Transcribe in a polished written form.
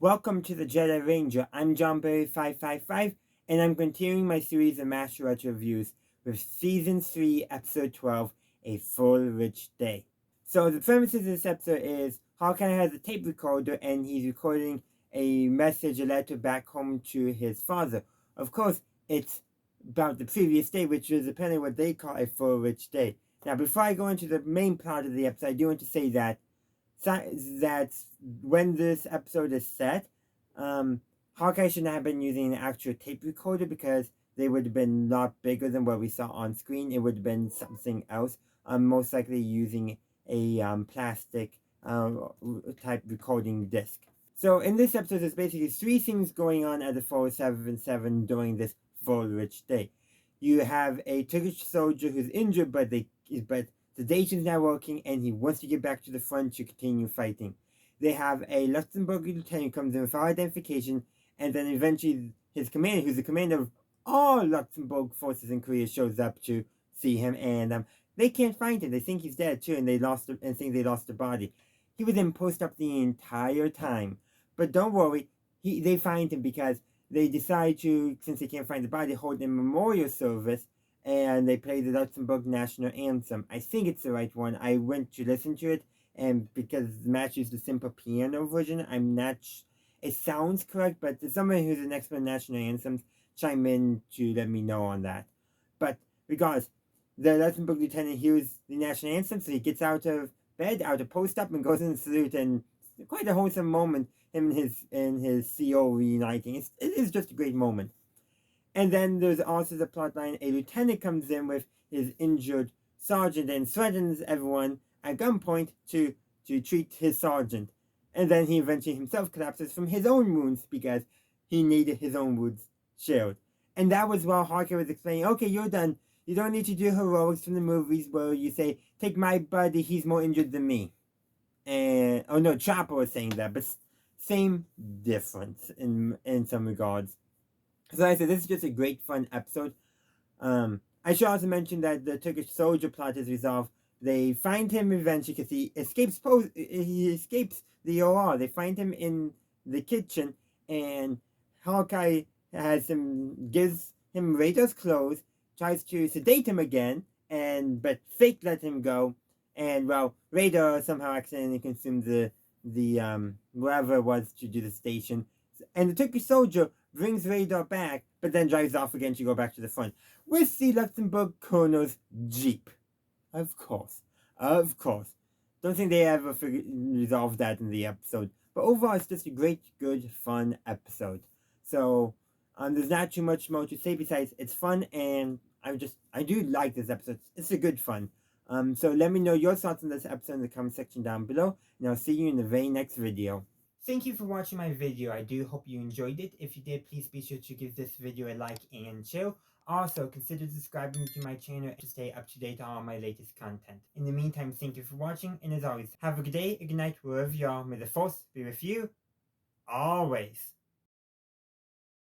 Welcome to the Jedi Ranger. I'm JohnBerry555, and I'm continuing my series of Mash Wikia reviews with Season 3, Episode 12, A Full Rich Day. So the premise of this episode is Hawkeye has a tape recorder and he's recording a message, a letter back home to his father. Of course, it's about the previous day, which is apparently what they call a full rich day. Now, before I go into the main plot of the episode, I do want to say that when this episode is set, Hawkeye should not have been using an actual tape recorder because they would have been a lot bigger than what we saw on screen. It would have been something else, most likely using a plastic type recording disc. So in this episode, there's basically three things going on at the 477 during this full rich day. You have a Turkish soldier who's injured, but sedation's not working, and he wants to get back to the front to continue fighting. They have a Luxembourg lieutenant who comes in without identification, and then eventually his commander, who's the commander of all Luxembourg forces in Korea, shows up to see him, and they can't find him. They think he's dead too, and think they lost the body. He was in post-up the entire time, but don't worry, they find him because they decide to, since they can't find the body, hold a memorial service. And they play the Luxembourg national anthem. I think it's the right one. I went to listen to it, and because the match is the simple piano version, I'm not. It sounds correct, but someone who's an expert in national anthems chime in to let me know on that. But regardless, the Luxembourg lieutenant hears the national anthem, so he gets out of bed, out of post up, and goes in the salute, and quite a wholesome moment. Him and his CO reuniting. It is just a great moment. And then there's also the plotline, a lieutenant comes in with his injured sergeant and threatens everyone at gunpoint to treat his sergeant. And then he eventually himself collapses from his own wounds because he needed his own wounds shared. And that was while Hawkeye was explaining, okay, you're done. You don't need to do heroics from the movies where you say, take my buddy, he's more injured than me. And, oh no, Chopper was saying that, but same difference in some regards. So like I said, this is just a great fun episode. I should also mention that the Turkish soldier plot is resolved. They find him eventually because he escapes the OR. They find him in the kitchen, and Hawkeye gives him Radar's clothes, tries to sedate him again, but fake let him go. And well, Radar somehow accidentally consumes the whatever it was to do the station. And the Turkish soldier brings Radar back, but then drives off again to go back to the front with the Luxembourg colonel's jeep. Of course. Don't think they ever resolved that in the episode. But overall, it's just a great, good, fun episode. So, there's not too much more to say besides it's fun, and I do like this episode. It's a good fun. So let me know your thoughts on this episode in the comment section down below, and I'll see you in the very next video. Thank you for watching my video. I do hope you enjoyed it. If you did, please be sure to give this video a like and share. Also, consider subscribing to my channel to stay up to date on all my latest content. In the meantime, thank you for watching, and as always, have a good day, a good night, wherever you are. May the Force be with you, always.